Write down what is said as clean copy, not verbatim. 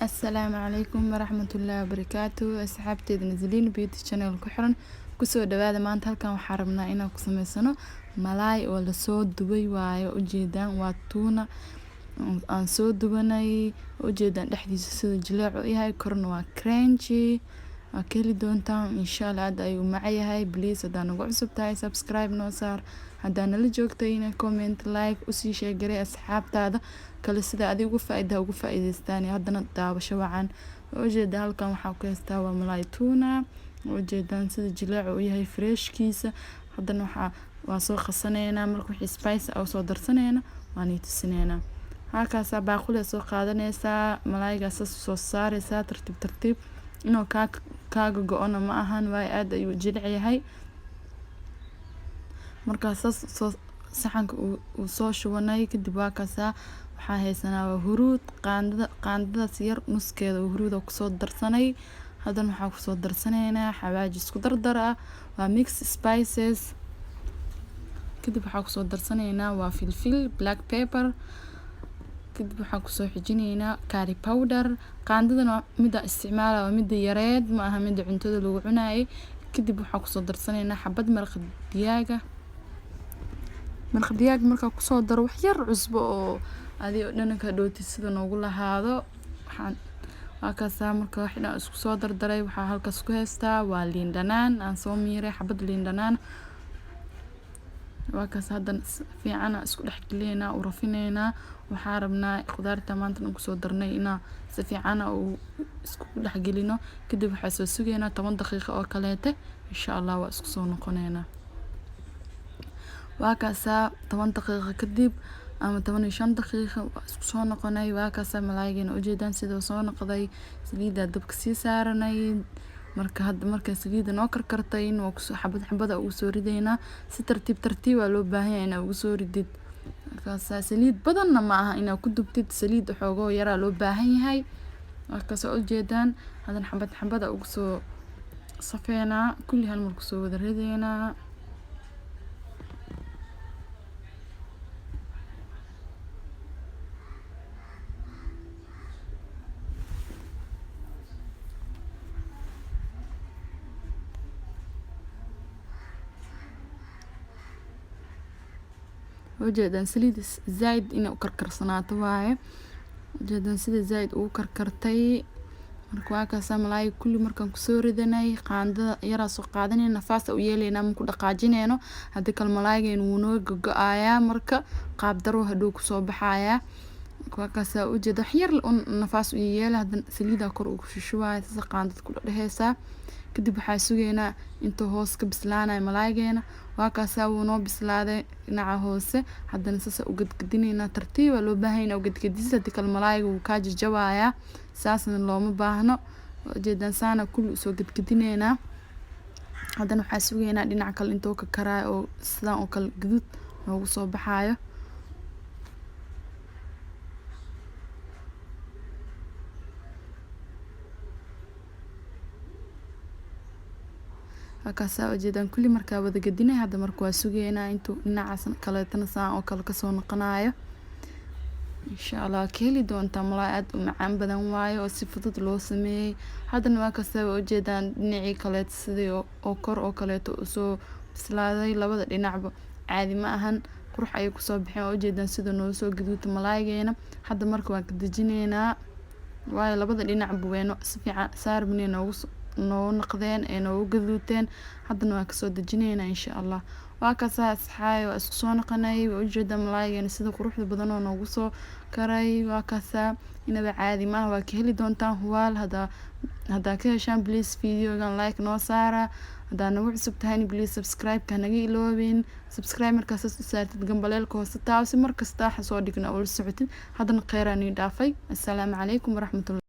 السلام عليكم ورحمة الله وبركاته. أصحابتي نزلين بيوتي channel كحرن kusoo dhawaada maanta halkan waxaan rabnaa inaan ku sameysano malaay oo la soo dubay waayo ujeedaan waa tuna aan soo dubanay ujeedaan dhexdiisa sida jileec u yahay korna waa crunchy waa ka heli doontaan insha Allah aad ayuu macayahay. Please hadaa nagu cusub tahay subscribe noo saar, hadaa nala joogtayna comment like usii sheegaray asxaabtaada kale sida adiga ugu faa'iideystaan haddana daawasho wacan. ujeedaan halkan waxaa ku haystaa waa malaay tuna ujeedaan sida jileec u yahay freshkiisa. haddana waa soo qasaneynaa marka wixii spice ah soo darsaneena waan tusineena. halkaas baaquli soo qaadanaysaa malaaygaas soo saaraysaa tartiib inuu kaaga go'ona ma ahan way aad ayuu jileec yahay. markaas soo saxanka uu soo shubanay kadib waa kaasa waxaa haysanaa waa huruud qaandadaas yar nuskeeda huruuda ku soo darsanay. haddana waxaa ku soo darsaneynaa xawaaji isku dardar ah waa mix spices. kadib waxaa ku soo darsaneynaa waa filfil black pepper. kadib waxaa ku soo xijineynaa curry powder. qaandadana mida isticmaala waa mida yareed ma aha mida cuntada lagu cunaayay. kadib waxaa ku soo darsaneynaa xabad maraq digaag marka ku soo daro wax yar cusbo oo adiga dhanka dhooti sida noogu lahaado. waa kaasa marka wax dhan isku soo dardaray waxaa halkaas ku haystaa waa liin dhanaan aan soo miiray xabad liin dhanaan. waa kaas hadan fiican isku dhex galeynaa u rafineynaa. waxaa rabnaa khudaarta maanta aan ku soo darnay inaa si fiican oo isku dhex gelino. kadib waxaa soo sugeynaa 10 daqiiqo oo kaleete insha Allah waa isku soo noqoneynaa. waa kaasa 10 daqiiqo kadib ama 15 daqiiqo isku soo noqonay. waa kaasa malaaygeena ujeedaan sida soo noqday saliida dabka sii saaranay. marka saliida noo karkartay in waa xabad ugu soo rideynaa si tartiib waa loo baahan yahay inaad ugu soo ridid. markaas saliid badanna ma aha inaad ku dubtid saliid xoogo yar loo baahan yahay. markaas ujeedaan hadan xabad ugu soo safeynaa kulli hal mar ku soo wada rideynaa. ujeedaan saliid zaid inay u karkarsanaato waaye ujeedaan sida zaid uu karkartay. marka waa kaas malaay kulli markaan ku soo ridanay qaandada yara soo qaadanay nafaas u yeeleynaa ma ku dhaqaajineyno hadii kale malaaygeenu wuu noo go'aaya marka qaab daro haduu ku soo baxaaya. waa kaas ujeeda wax yar nafaas u yeelay hadan saliida kor ugu shushubay sida qaandada ku dhaxaysa. kadib waxaa sugeynaa intuu hoos ka bislaanayo malaaygeena. waa kaas wuu noo bislaaday dhinaca hoose haddana sasa u gadgadinayna tartiib loo baahan yahay u gadgadis hadii kale malaaygu wuu ka jajabaaya saasna looma baahno. ujeedaan saana kulli soo gadgadinayna haddana waxaa sugeynaa dhinaca kale intuu ka karaayo oo sidaan oo kale gadud noogu soo baxaayo. kaasa ujeedaan kulli markaa wada gadinay hadda marka waa sugeynaa intuu dhinacaas kale tan saan oo kale ka soo noqonayo. insha Allah ka heli doontaa malaay aad u macaan badan waayo oo si fudud loo sameeyay. haddana waa kaasa ujeedaan dhinacii kale sidii oo kor oo kale soo bislaaday labada dhinacba caadi ma ahan qurux ay ku soo bixeen. ujeedaan sida noo soo gaduudta malaaygeena hadda marka waan ka dajineynaa waayo labada dhinacba weeno si fiican saarbinay noo naqdeen ee noo gaduuteen. haddana waan ka soo dajineynaa insha Allah. waa kaas asxaay waa isku soo noqonay ujeedaan malaaygeena sida quruxda badan oo noogu soo karay. waa kaas inaba caadi ma aha waa ka heli doontaan huwaal hadaa ka heshaan please videogan like noo saara. hadaa nagu cusub tahay please subscribe ka naga iloobin subscribe markaas u saartid gambaleelka hoose taasi markasta soo dhigna oo la socotid. haddana khayr aan dhaafay. assalaamu calaykum waraxmatullahi